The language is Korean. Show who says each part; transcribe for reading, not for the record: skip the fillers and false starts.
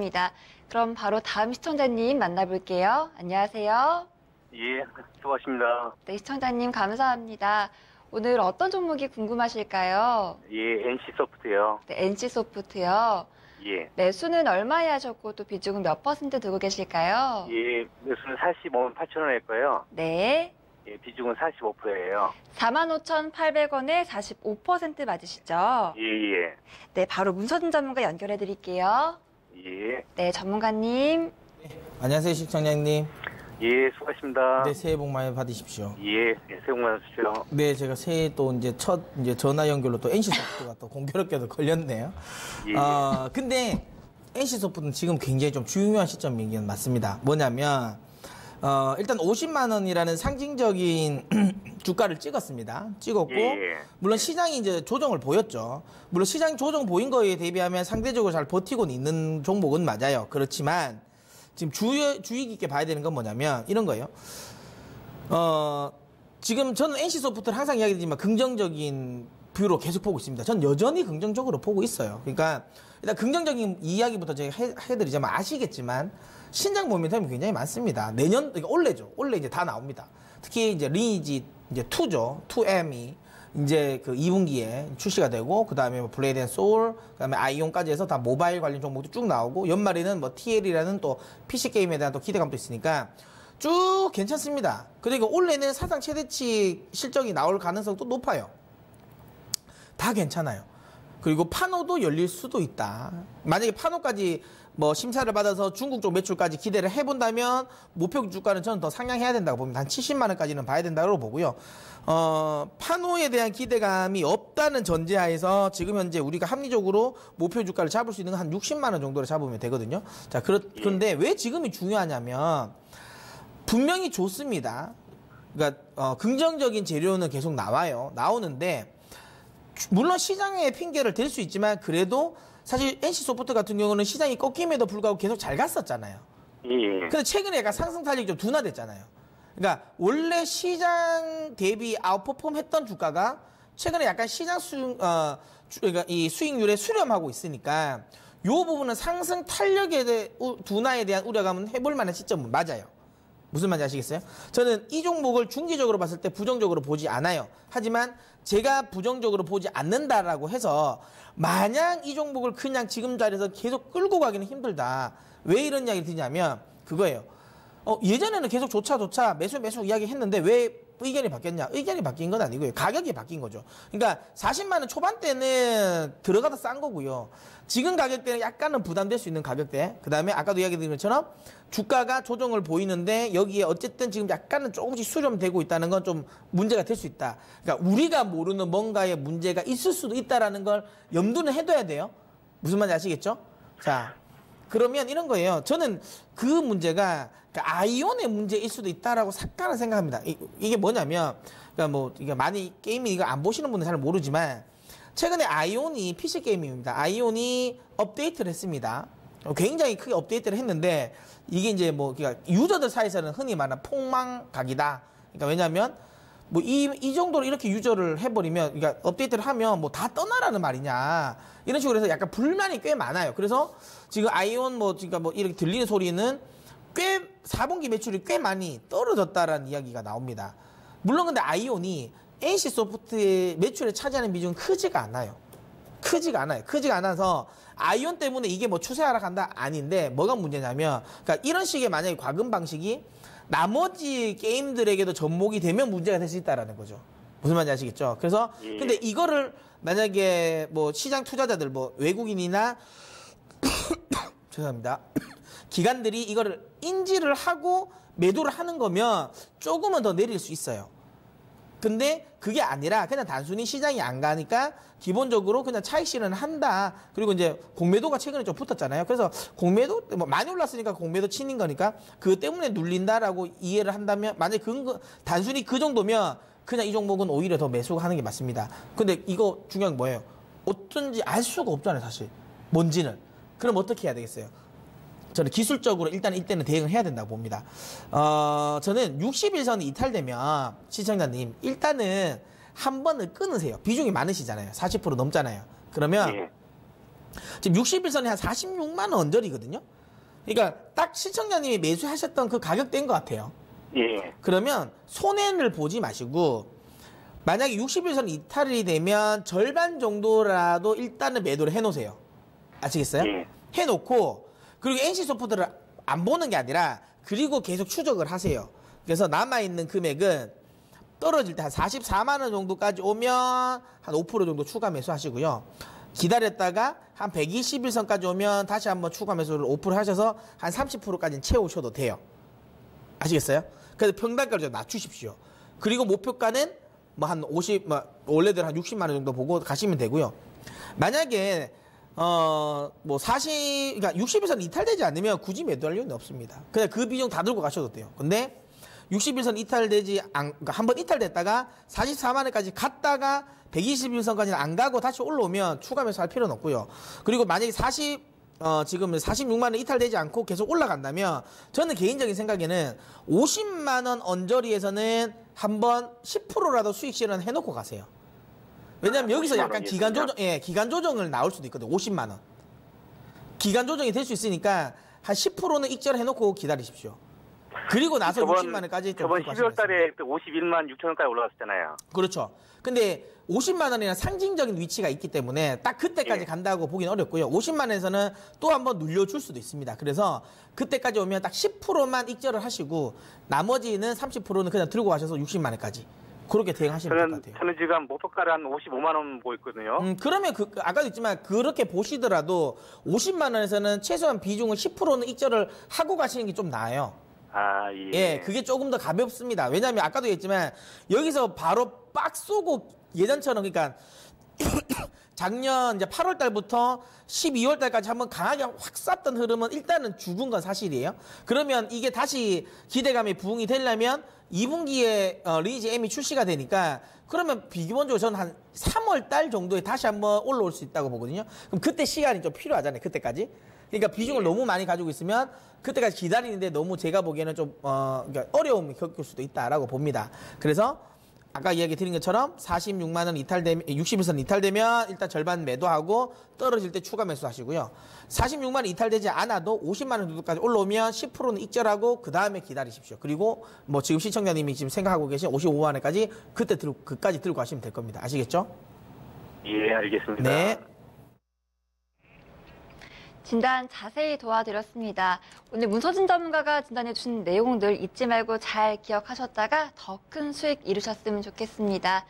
Speaker 1: 알겠습니다. 그럼 바로 다음 시청자님 만나볼게요. 안녕하세요.
Speaker 2: 예, 수고하십니다.
Speaker 1: 네, 시청자님 감사합니다. 오늘 어떤 종목이 궁금하실까요?
Speaker 2: 예, NC소프트요.
Speaker 1: 네, NC소프트요.
Speaker 2: 예.
Speaker 1: 매수는 얼마에 하셨고 또 비중은 몇 % 두고 계실까요?
Speaker 2: 예, 매수는 45만 8천 원 했고요.
Speaker 1: 네.
Speaker 2: 예, 비중은 45%예요.
Speaker 1: 45,800원에 45% 맞으시죠?
Speaker 2: 예, 예.
Speaker 1: 네, 바로 문서진 전문가 연결해 드릴게요.
Speaker 2: 예.
Speaker 1: 네, 전문가님.
Speaker 3: 안녕하세요, 시청자님.
Speaker 2: 예, 수고하십니다.
Speaker 3: 네, 새해 복 많이 받으십시오.
Speaker 2: 예, 예, 새해 복 많으십시오.
Speaker 3: 네, 제가 새해 또 이제 첫 전화 연결로 또 NC소프트가 또 공교롭게도 걸렸네요.
Speaker 2: 예.
Speaker 3: 근데 NC소프트는 지금 굉장히 좀 중요한 시점이긴 맞습니다. 뭐냐면, 일단 50만 원이라는 상징적인 주가를 찍었습니다. 찍었고,
Speaker 2: 예.
Speaker 3: 물론 시장이 이제 조정을 보였죠. 물론 시장이 조정 보인 거에 대비하면 상대적으로 잘 버티고는 있는 종목은 맞아요. 그렇지만, 지금 주의 깊게 봐야 되는 건 뭐냐면 이런 거예요. 지금 저는 NC소프트를 항상 이야기드리지만 긍정적인 뷰로 계속 보고 있습니다. 전 여전히 긍정적으로 보고 있어요. 그러니까 일단 긍정적인 이야기부터 제가 해드리자면 아시겠지만 신작 모멘텀이 굉장히 많습니다. 내년, 그러니까 올해죠. 올해 이제 다 나옵니다. 특히 이제 리니지 이제 2죠. 2M이 이제 그 2분기에 출시가 되고, 그 다음에 뭐 블레이드 앤 소울, 그 다음에 아이온까지 해서 다 모바일 관련 종목도 쭉 나오고, 연말에는 뭐 TL이라는 또 PC게임에 대한 또 기대감도 있으니까 쭉 괜찮습니다. 그리고 올해는 사상 최대치 실적이 나올 가능성도 높아요. 다 괜찮아요. 그리고 판호도 열릴 수도 있다. 만약에 판호까지 뭐 심사를 받아서 중국 쪽 매출까지 기대를 해본다면 목표 주가는 저는 더 상향해야 된다고 봅니다. 한 70만 원까지는 봐야 된다고 보고요. 판호에 대한 기대감이 없다는 전제하에서 지금 현재 우리가 합리적으로 목표 주가를 잡을 수 있는 건 한 60만 원 정도를 잡으면 되거든요. 자, 그런데 왜 지금이 중요하냐면 분명히 좋습니다. 그러니까 긍정적인 재료는 계속 나오는데 물론 시장의 핑계를 댈 수 있지만 그래도 사실 NC소프트 같은 경우는 시장이 꺾임에도 불구하고 계속 잘 갔었잖아요.
Speaker 2: 예.
Speaker 3: 근데 최근에 약간 상승 탄력이 좀 둔화됐잖아요. 그러니까 원래 시장 대비 아웃퍼폼 했던 주가가 최근에 약간 시장 그러니까 이 수익률에 수렴하고 있으니까 이 부분은 상승 탄력에 둔화에 대한 우려감은 해볼 만한 시점은 맞아요. 무슨 말인지 아시겠어요? 저는 이 종목을 중기적으로 봤을 때 부정적으로 보지 않아요. 하지만 제가 부정적으로 보지 않는다라고 해서 마냥 이 종목을 그냥 지금 자리에서 계속 끌고 가기는 힘들다. 왜 이런 이야기를 드냐면 그거예요. 예전에는 계속 조차 매수 이야기 했는데 왜 의견이 바뀌었냐? 의견이 바뀐 건 아니고요. 가격이 바뀐 거죠. 그러니까 40만 원 초반대는 들어가다 싼 거고요. 지금 가격대는 약간은 부담될 수 있는 가격대. 그 다음에 아까도 이야기 드린 것처럼 주가가 조정을 보이는데 여기에 어쨌든 지금 약간은 조금씩 수렴되고 있다는 건 좀 문제가 될 수 있다. 그러니까 우리가 모르는 뭔가의 문제가 있을 수도 있다라는 걸 염두는 해둬야 돼요. 무슨 말인지 아시겠죠? 자, 그러면 이런 거예요. 저는 그 문제가 그러니까 아이온의 문제일 수도 있다라고 잠깐은 생각합니다. 이게 뭐냐면, 그러니까 뭐, 이게 많이 게이밍 이거 안 보시는 분은 잘 모르지만, 최근에 아이온이 PC 게임입니다. 아이온이 업데이트를 했습니다. 굉장히 크게 업데이트를 했는데, 이게 이제 뭐, 그러니까 유저들 사이에서는 흔히 말하는 폭망각이다. 그러니까 왜냐면, 뭐, 이 정도로 이렇게 유저를 해버리면, 그러니까 업데이트를 하면 뭐 다 떠나라는 말이냐. 이런 식으로 해서 약간 불만이 꽤 많아요. 그래서 지금 아이온 뭐, 그러니까 뭐 이렇게 들리는 소리는 꽤 4분기 매출이 꽤 많이 떨어졌다라는 이야기가 나옵니다. 물론 근데 아이온이 NC소프트의 매출에 차지하는 비중은 크지가 않아요. 크지가 않아서 아이온 때문에 이게 뭐 추세 하락한다 아닌데 뭐가 문제냐면 그러니까 이런 식의 만약에 과금 방식이 나머지 게임들에게도 접목이 되면 문제가 될 수 있다라는 거죠. 무슨 말인지 아시겠죠? 그래서 근데 이거를 만약에 뭐 시장 투자자들 뭐 외국인이나 죄송합니다. 기관들이 이거를 인지를 하고 매도를 하는 거면 조금은 더 내릴 수 있어요. 근데 그게 아니라 그냥 단순히 시장이 안 가니까 기본적으로 그냥 차익 실현을 한다. 그리고 이제 공매도가 최근에 좀 붙었잖아요. 그래서 공매도 뭐 많이 올랐으니까 공매도 치는 거니까 그것 때문에 눌린다라고 이해를 한다면 만약에 단순히 그 정도면 그냥 이 종목은 오히려 더 매수하는 게 맞습니다. 근데 이거 중요한 게 뭐예요? 어쩐지 알 수가 없잖아요, 사실. 뭔지는. 그럼 어떻게 해야 되겠어요? 저는 기술적으로 일단 이때는 대응을 해야 된다고 봅니다. 저는 60일선이 이탈되면 시청자님 일단은 한 번을 끊으세요. 비중이 많으시잖아요. 40% 넘잖아요. 그러면 지금 60일선이 한 46만 원 언저리거든요. 그러니까 딱 시청자님이 매수하셨던 그 가격대인 것 같아요.
Speaker 2: 예.
Speaker 3: 그러면 손해를 보지 마시고 만약에 60일선 이탈이 되면 절반 정도라도 일단은 매도를 해놓으세요. 아시겠어요?
Speaker 2: 예.
Speaker 3: 해놓고 그리고 NC소프트를 안 보는 게 아니라 그리고 계속 추적을 하세요. 그래서 남아있는 금액은 떨어질 때 한 44만 원 정도까지 오면 한 5% 정도 추가 매수하시고요. 기다렸다가 한 121선까지 오면 다시 한번 추가 매수를 5% 하셔서 한 30%까지는 채우셔도 돼요. 아시겠어요? 그래서 평단가를 좀 낮추십시오. 그리고 목표가는 뭐 한 50, 원래대로 한 60만 원 정도 보고 가시면 되고요. 만약에 뭐 40, 그러니까 60일선 이탈되지 않으면 굳이 매도할 이유는 없습니다. 그냥 그 비중 다 들고 가셔도 돼요. 근데 60일선 이탈되지 그러니까 한번 이탈됐다가 44만 원까지 갔다가 121선까지는 안 가고 다시 올라오면 추가 매수할 필요는 없고요. 그리고 만약에 지금 46만 원 이탈되지 않고 계속 올라간다면 저는 개인적인 생각에는 50만 원 언저리에서는 한번 10%라도 수익 실현 해놓고 가세요. 왜냐하면 여기서 약간 기간 조정을 나올 수도 있거든요. 50만 원. 기간 조정이 될 수 있으니까 한 10%는 익절 해놓고 기다리십시오. 그리고 나서 60만 원까지
Speaker 2: 저번 12월 달에 51만 6천 원까지 올라갔잖아요.
Speaker 3: 그렇죠. 근데 50만 원이나 상징적인 위치가 있기 때문에 딱 그때까지
Speaker 2: 예.
Speaker 3: 간다고 보기는 어렵고요. 50만 원에서는 또 한번 눌려줄 수도 있습니다. 그래서 그때까지 오면 딱 10%만 익절을 하시고 나머지는 30%는 그냥 들고 가셔서 60만 원까지 그렇게 대응하시면 될 것 같아요.
Speaker 2: 저는 지금 목표가를 한 55만 원 보고 있거든요.
Speaker 3: 그러면 아까도 있지만 그렇게 보시더라도 50만 원에서는 최소한 비중을 10%는 익절을 하고 가시는 게 좀 나아요.
Speaker 2: 아, 예.
Speaker 3: 예, 그게 조금 더 가볍습니다. 왜냐하면 아까도 얘기했지만 여기서 바로 빡 쏘고 예전처럼 그러니까 작년 이제 8월 달부터 12월 달까지 한번 강하게 확 쐈던 흐름은 일단은 죽은 건 사실이에요. 그러면 이게 다시 기대감이 부응이 되려면 2분기에 리니지 M이 출시가 되니까 그러면 비기본적으로 저는 한 3월 달 정도에 다시 한번 올라올 수 있다고 보거든요. 그럼 그때 시간이 좀 필요하잖아요. 그때까지. 그러니까 비중을 너무 많이 가지고 있으면 그때까지 기다리는데 너무 제가 보기에는 좀 그러니까 어려움이 겪을 수도 있다라고 봅니다. 그래서 아까 이야기 드린 것처럼 46만 원 이탈되면 60일선 이탈되면 일단 절반 매도하고 떨어질 때 추가 매수하시고요. 46만 원 이탈되지 않아도 50만 원 정도까지 올라오면 10%는 익절하고 그 다음에 기다리십시오. 그리고 뭐 지금 시청자님이 지금 생각하고 계신 55만 원까지 그까지 들고 가시면 될 겁니다. 아시겠죠?
Speaker 2: 예, 알겠습니다.
Speaker 3: 네.
Speaker 1: 진단 자세히 도와드렸습니다. 오늘 문서진 전문가가 진단해준 내용들 잊지 말고 잘 기억하셨다가 더 큰 수익 이루셨으면 좋겠습니다.